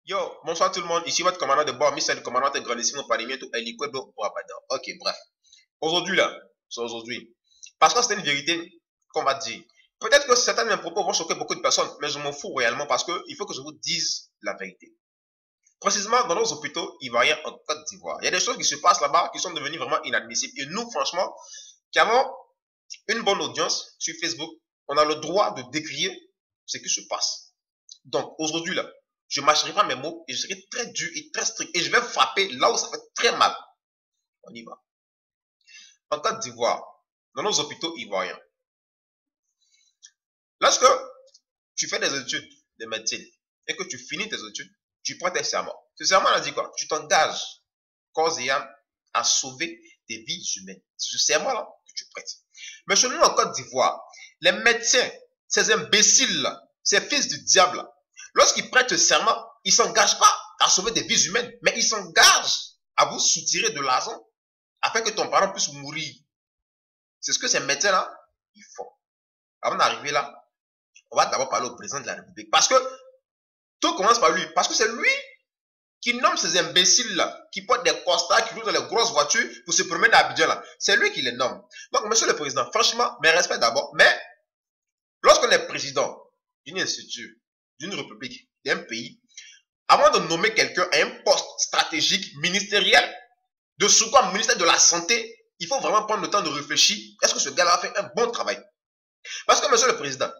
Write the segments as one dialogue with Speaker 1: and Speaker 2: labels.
Speaker 1: Yo, bonsoir tout le monde, ici votre commandant de bord, Mister le commandant de grandissimo Parimento Helicodo Brabador. Ok, bref. Aujourd'hui là, c'est aujourd'hui. Parce que c'est une vérité qu'on va dire. Peut-être que certains de mes propos vont choquer beaucoup de personnes, mais je m'en fous réellement parce qu'il faut que je vous dise la vérité. Précisément dans nos hôpitaux ivoiriens en Côte d'Ivoire, il y a des choses qui se passent là-bas qui sont devenues vraiment inadmissibles. Et nous, franchement, qui avons une bonne audience sur Facebook, on a le droit de décrier ce qui se passe. Donc aujourd'hui là, je ne mâcherai pas mes mots et je serai très dur et très strict. Et je vais frapper là où ça fait très mal. On y va. En Côte d'Ivoire, dans nos hôpitaux ivoiriens, lorsque tu fais des études de médecine et que tu finis tes études, tu prends tes serments. Ce serment a dit quoi? Tu t'engages, corps et âme, à sauver des vies humaines. C'est ce serment-là que tu prêtes. Mais chez nous en Côte d'Ivoire, les médecins, ces imbéciles-là, ces fils du diable, lorsqu'ils prêtent ce serment, ils ne s'engagent pas à sauver des vies humaines, mais ils s'engagent à vous soutirer de l'argent afin que ton parent puisse mourir. C'est ce que ces médecins-là, ils font. Avant d'arriver là, on va d'abord parler au président de la République. Parce que tout commence par lui. Parce que c'est lui qui nomme ces imbéciles-là, qui portent des costards, qui roulent dans les grosses voitures pour se promener à Abidjan là. C'est lui qui les nomme. Donc, monsieur le président, franchement, mes respects d'abord, mais lorsqu'on est président d'une institution, d'une république, d'un pays, avant de nommer quelqu'un à un poste stratégique, ministériel, de surtout un ministère de la Santé, il faut vraiment prendre le temps de réfléchir. Est-ce que ce gars-là a fait un bon travail? Parce que, monsieur le président,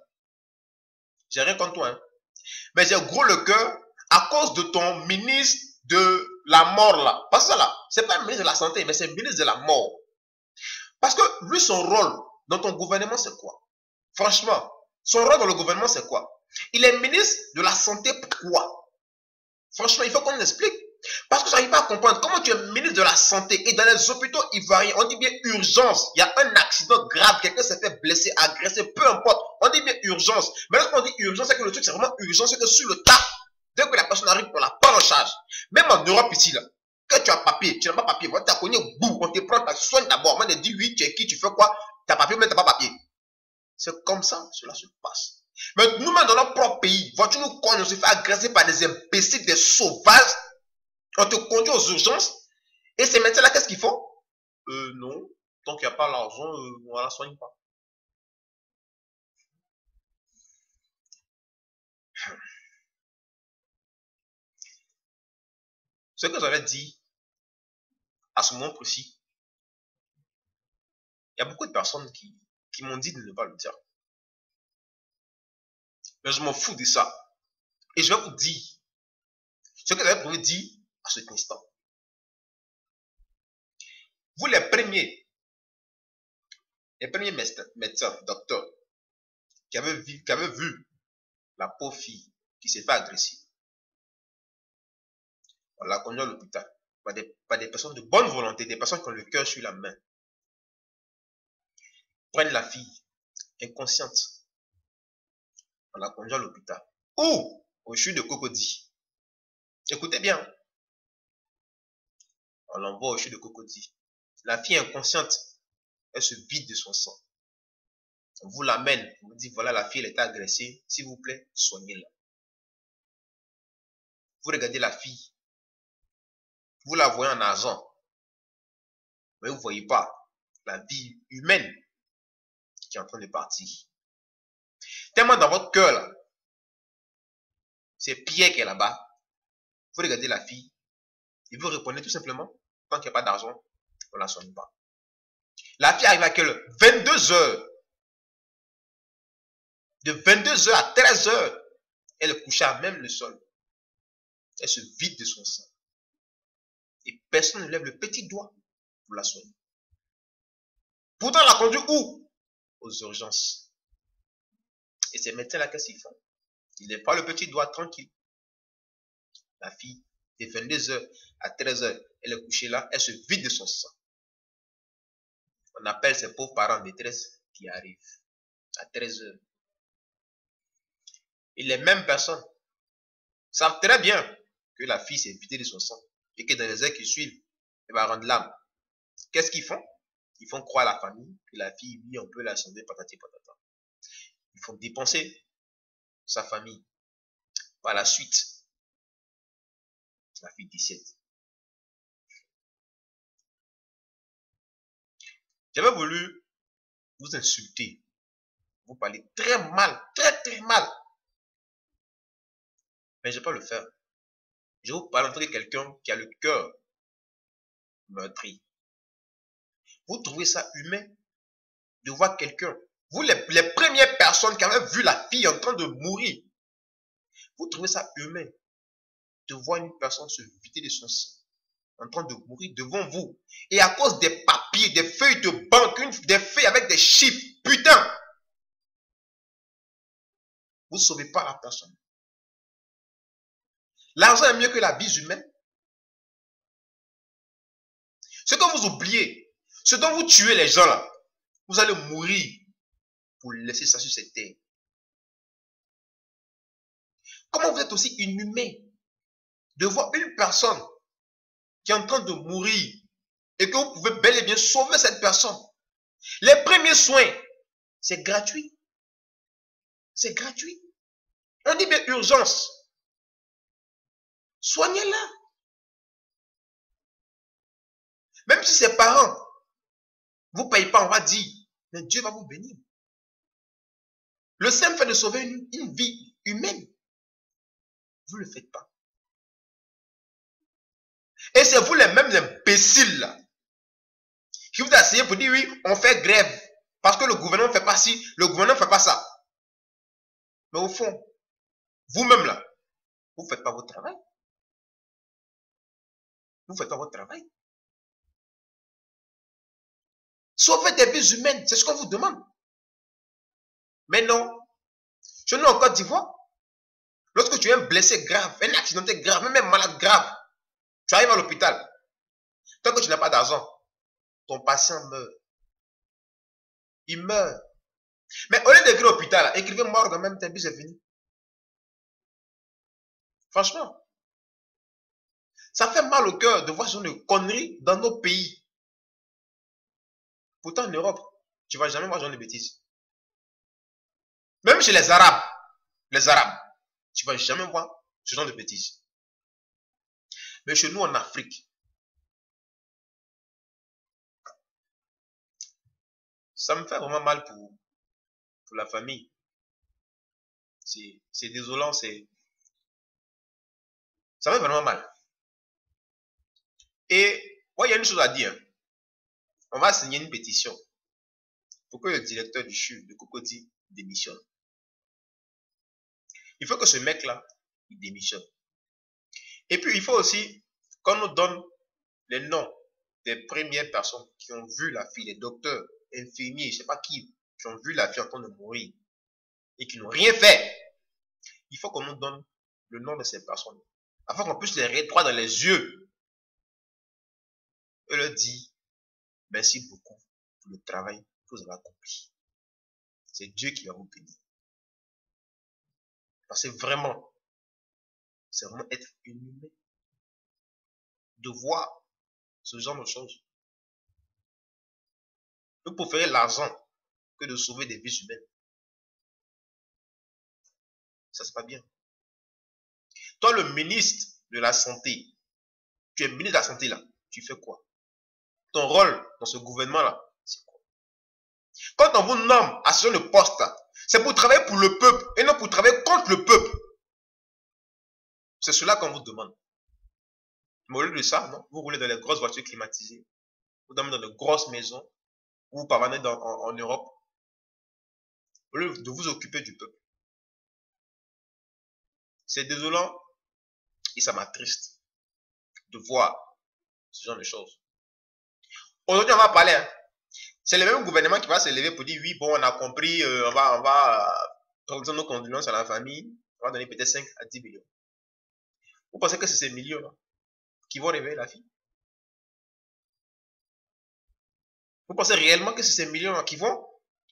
Speaker 1: j'ai rien contre toi, hein, mais j'ai gros le cœur à cause de ton ministre de la mort là. Parce que ça là, c'est pas un ministre de la Santé, mais c'est un ministre de la mort. Parce que lui, son rôle dans ton gouvernement, c'est quoi? Franchement, son rôle dans le gouvernement, c'est quoi? Il est ministre de la Santé, pourquoi? Franchement, il faut qu'on explique. Parce que je n'arrive pas à comprendre comment tu es ministre de la Santé et dans les hôpitaux ivoiriens, on dit bien urgence. Il y a un accident grave, quelqu'un s'est fait blesser, agressé, peu importe. On dit bien urgence. Mais lorsqu'on dit urgence, c'est que le truc c'est vraiment urgence, c'est que sur le tas, dès que la personne arrive, on la prend en charge. Même en Europe ici, là, que tu as papier, tu n'as pas papier, on t'a connu, boum, on te prend, tu soignes d'abord. On te dit oui, tu es qui, tu fais quoi, tu as papier, mais tu n'as pas papier. C'est comme ça, cela se passe. Mais nous-mêmes dans notre propre pays, vois-tu nous quand on se fait agresser par des imbéciles, des sauvages, on te conduit aux urgences, et ces médecins-là, qu'est-ce qu'ils font? Non, tant qu'il n'y a pas l'argent, on ne la soigne pas. Ce que j'avais dit à ce moment précis, il y a beaucoup de personnes qui m'ont dit de ne pas le dire. Mais je m'en fous de ça. Et je vais vous dire ce que j'avais prévu de dire à cet instant. Vous, les premiers médecins, docteurs, qui avaient vu la pauvre fille qui s'est fait agresser, on l'a conduit à l'hôpital par des personnes de bonne volonté, des personnes qui ont le cœur sur la main. Prennent la fille inconsciente, on l'a conduit à l'hôpital. Ou au CHU de Cocody. Écoutez bien, on l'envoie au CHU de Cocody. La fille inconsciente, elle se vide de son sang. On vous l'amène, on vous dit voilà la fille elle est agressée, s'il vous plaît, soignez-la. Vous regardez la fille, vous la voyez en argent, mais vous ne voyez pas la vie humaine qui est en train de partir. Tellement dans votre cœur là, c'est Pierre qui est là-bas. Vous regardez la fille et vous répondez tout simplement, tant qu'il n'y a pas d'argent, on ne la soigne pas. La fille arrive à quelle heure? 22 heures. De 22 heures à 13 heures, elle est couchée à même le sol. Elle se vide de son sang. Et personne ne lève le petit doigt pour la soigner. Pourtant, on l'a conduit où? Aux urgences. Et ces médecins-là, qu'est-ce qu'ils font? Ils ne lèvent pas le petit doigt tranquille. La fille, de 22 heures à 13 heures, elle est couchée là, elle se vide de son sang. On appelle ses pauvres parents en détresse qui arrivent à 13 heures. Et les mêmes personnes savent très bien que la fille s'est vidée de son sang et que dans les heures qui suivent, elle va rendre l'âme. Qu'est-ce qu'ils font? Ils font croire à la famille que la fille, lui, on peut la sauver, patati patata. Ils font dépenser sa famille. Par la suite, La fille 17. J'avais voulu vous insulter, vous parler très mal, très mal. Mais je ne vais pas le faire. Je vais vous parler en tant que quelqu'un qui a le cœur meurtri. Vous trouvez ça humain de voir quelqu'un, vous les premières personnes qui avaient vu la fille en train de mourir, vous trouvez ça humain de voir une personne se vider de son sang, en train de mourir devant vous, et à cause des papiers, des feuilles de banque, des feuilles avec des chiffres, putain, vous ne sauvez pas la personne. L'argent est mieux que la vie humaine. Ce que vous oubliez, ce dont vous tuez les gens là, vous allez mourir pour laisser ça sur cette terre. Comment vous êtes aussi inhumain de voir une personne qui est en train de mourir et que vous pouvez bel et bien sauver cette personne. Les premiers soins, c'est gratuit. C'est gratuit. On dit bien urgence. Soignez-la. Même si ses parents ne vous payent pas, on va dire, mais Dieu va vous bénir. Le simple fait de sauver une vie humaine, vous ne le faites pas. Et c'est vous les mêmes imbéciles là, qui vous asseyez pour dire oui, on fait grève, parce que le gouvernement ne fait pas ci, le gouvernement ne fait pas ça. Mais au fond, vous-même là, vous ne faites pas votre travail. Vous ne faites pas votre travail. Sauvez des vies humaines, c'est ce qu'on vous demande. Mais non, chez nous en Côte d'Ivoire, lorsque tu es un blessé grave, un accidenté grave, même un malade grave, tu arrives à l'hôpital. Tant que tu n'as pas d'argent, ton patient meurt. Il meurt. Mais au lieu d'écrire l'hôpital, écrivez morgue même temps, puis c'est fini. Franchement, ça fait mal au cœur de voir ce genre de conneries dans nos pays. Pourtant, en Europe, tu ne vas jamais voir ce genre de bêtises. Même chez les Arabes, tu ne vas jamais voir ce genre de bêtises. Mais chez nous, en Afrique, ça me fait vraiment mal pour la famille. C'est désolant, ça me fait vraiment mal. Et, moi, il y a une chose à dire. On va signer une pétition pour que le directeur du CHU de Cocody démissionne. Il faut que ce mec-là, il démissionne. Et puis, il faut aussi qu'on nous donne les noms des premières personnes qui ont vu la fille, les docteurs, infirmiers, je ne sais pas qui ont vu la fille en train de mourir et qui n'ont rien fait. Il faut qu'on nous donne le nom de ces personnes afin qu'on puisse les regarder droit dans les yeux et leur dire merci beaucoup pour le travail que vous avez accompli. C'est Dieu qui va vous bénir. Parce que vraiment, c'est vraiment être inhumain de voir ce genre de choses. Vous préférez l'argent que de sauver des vies humaines. Ça, c'est pas bien. Toi, le ministre de la Santé, tu es ministre de la Santé là, tu fais quoi? Ton rôle dans ce gouvernement-là, c'est quoi? Quand on vous nomme à ce genre de poste, c'est pour travailler pour le peuple et non pour travailler contre le peuple. C'est cela qu'on vous demande. Mais au lieu de ça, non, vous roulez dans les grosses voitures climatisées, vous dormez dans de grosses maisons, vous pavanez en Europe, au lieu de vous occuper du peuple. C'est désolant et ça m'attriste de voir ce genre de choses. Aujourd'hui, on va parler. Hein. C'est le même gouvernement qui va se lever pour dire oui, bon, on a compris, on va présenter nos condoléances à la famille, on va donner peut-être 5 à 10 millions. Vous pensez que c'est ces millions-là qui vont réveiller la fille? Vous pensez réellement que c'est ces millions-là qui vont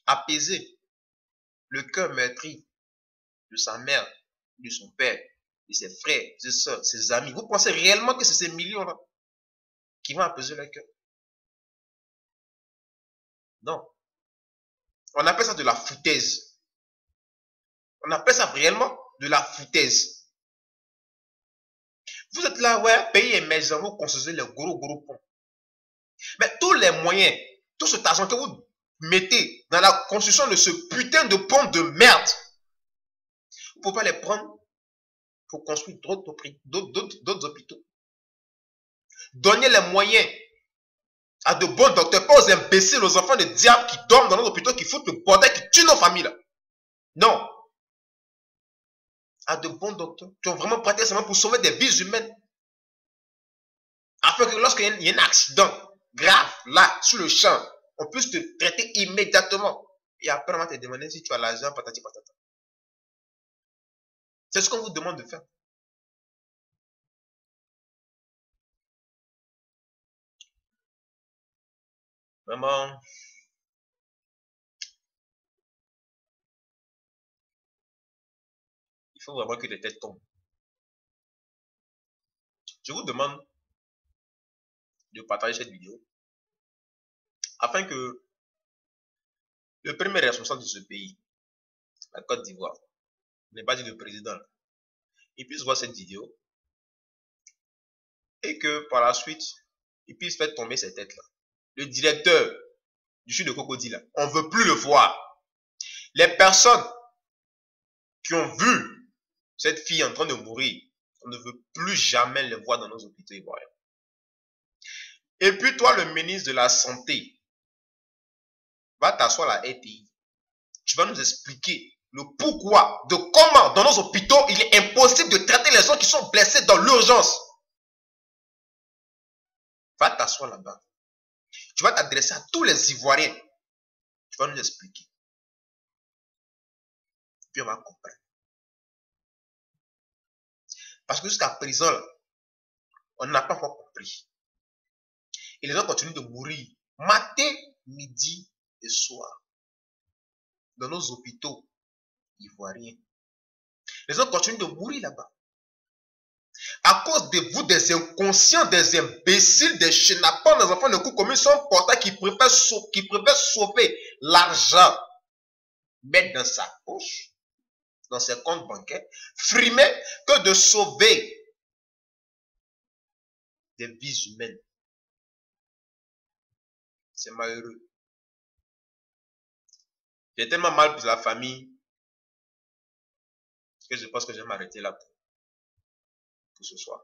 Speaker 1: apaiser le cœur meurtri de sa mère, de son père, de ses frères, de ses soeurs, ses amis? Vous pensez réellement que c'est ces millions-là qui vont apaiser le cœur? Non. On appelle ça de la foutaise. On appelle ça réellement de la foutaise. Vous êtes là, ouais, pays émergent, vous construisez les gros ponts. Mais tous les moyens, tout cet argent que vous mettez dans la construction de ce putain de pont de merde, vous ne pouvez pas les prendre pour construire d'autres hôpitaux. Donnez les moyens à de bons docteurs, pas aux imbéciles, aux enfants de diable qui dorment dans nos hôpitaux, qui foutent le bordel, qui tuent nos familles là. Non. À de bons docteurs qui ont vraiment prêté serment pour sauver des vies humaines. Afin que lorsqu'il y a un accident grave, là, sur le champ, on puisse te traiter immédiatement. Et après, on va te demander si tu as l'argent, patati patata. C'est ce qu'on vous demande de faire. Vraiment. Il faut vraiment que les têtes tombent. Je vous demande de partager cette vidéo afin que le premier responsable de ce pays, la Côte d'Ivoire, n'est pas dit le président, il puisse voir cette vidéo et que par la suite, il puisse faire tomber cette tête-là. Le directeur du CHU de Cocody, là, on ne veut plus le voir. Les personnes qui ont vu cette fille en train de mourir, on ne veut plus jamais les voir dans nos hôpitaux ivoiriens. Et puis toi, le ministre de la Santé, va t'asseoir à la RTI. Tu vas nous expliquer le pourquoi, de comment dans nos hôpitaux, il est impossible de traiter les gens qui sont blessés dans l'urgence. Va t'asseoir là-bas. Tu vas t'adresser à tous les Ivoiriens. Tu vas nous expliquer. Puis on va comprendre. Parce que jusqu'à présent, là, on n'a pas encore compris. Et les gens continuent de mourir matin, midi et soir dans nos hôpitaux ivoiriens. Les gens continuent de mourir là-bas. À cause de vous, des inconscients, des imbéciles, des chenapans, des enfants de coups communs sont portés qui préfèrent sauver l'argent, mettre dans sa poche, dans ses comptes bancaires, frimer, que de sauver des vies humaines. C'est malheureux. J'ai tellement mal pour la famille que je pense que je vais m'arrêter là pour ce soir.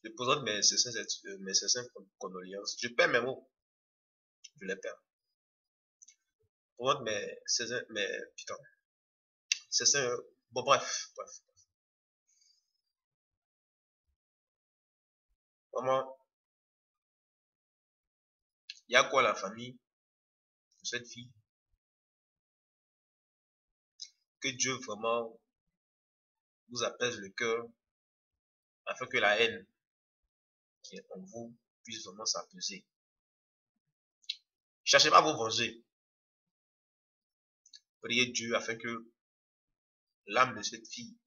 Speaker 1: Je présente mes sincères condoléances. Je perds mes mots. Je les perds. Je présente bon, bref. Vraiment, il y a quoi la famille de cette fille? Que Dieu vraiment vous apaise le cœur afin que la haine qui est en vous puisse vraiment s'apaiser. Cherchez pas à vous venger. Priez Dieu afin que l'âme de cette fille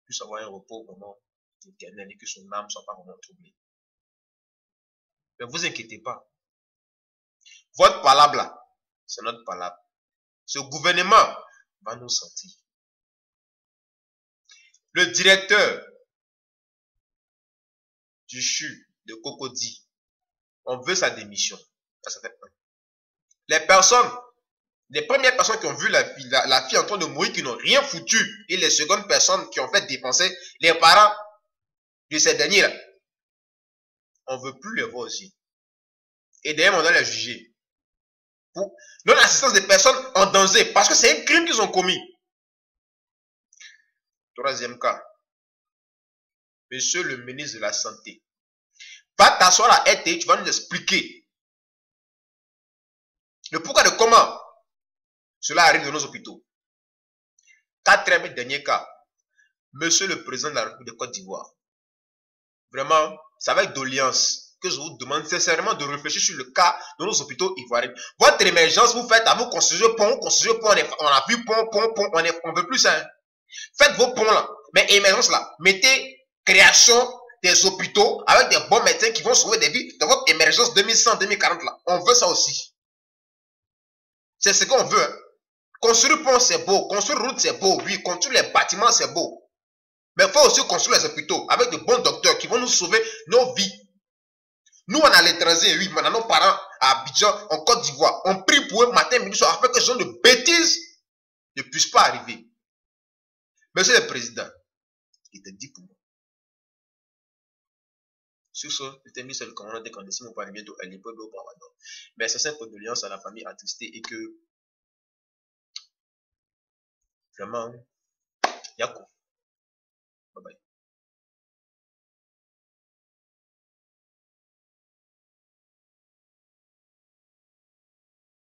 Speaker 1: puisse avoir un repos vraiment éternel et que son âme ne soit pas vraiment troublée. Ne vous inquiétez pas. Votre palabre là, c'est notre palabre. Ce gouvernement va nous sentir. Le directeur du CHU de Cocody, on veut sa démission. Ça fait un. Les premières personnes qui ont vu la fille en train de mourir, qui n'ont rien foutu, et les secondes personnes qui ont fait dépenser les parents de ces derniers-là, on ne veut plus les voir aussi. Et d'ailleurs, on doit les juger. Pour non-assistance des personnes en danger, parce que c'est un crime qu'ils ont commis. Troisième cas. Monsieur le ministre de la Santé, va t'asseoir à la RTI, tu vas nous expliquer le pourquoi de comment cela arrive dans nos hôpitaux. Quatrième et dernier cas. Monsieur le président de la République de Côte d'Ivoire. Vraiment, c'est avec doléance que je vous demande sincèrement de réfléchir sur le cas de nos hôpitaux ivoiriens. Votre émergence, vous faites à vous construire pont, on a vu pont, on veut plus ça. Hein. Faites vos ponts là, mais émergence là, mettez création des hôpitaux avec des bons médecins qui vont sauver des vies dans votre émergence 2100-2040 là. On veut ça aussi. C'est ce qu'on veut. Hein. Construire pont c'est beau, construire route c'est beau, oui, construire les bâtiments c'est beau. Mais il faut aussi construire les hôpitaux avec de bons docteurs qui vont nous sauver nos vies. Nous, on a l'étranger, oui, maintenant nos parents à Abidjan, en Côte d'Ivoire, on prie pour eux matin, midi, soir, afin que ce genre de bêtises ne puissent pas arriver. Monsieur le Président, il te dit pour moi. Sur ce, je t'ai mis sur le commandant des conditions pour parler bientôt à l'époque au Pavador. Mais c'est cette condoléance à la famille attristée et que vraiment, Yako. Bye bye.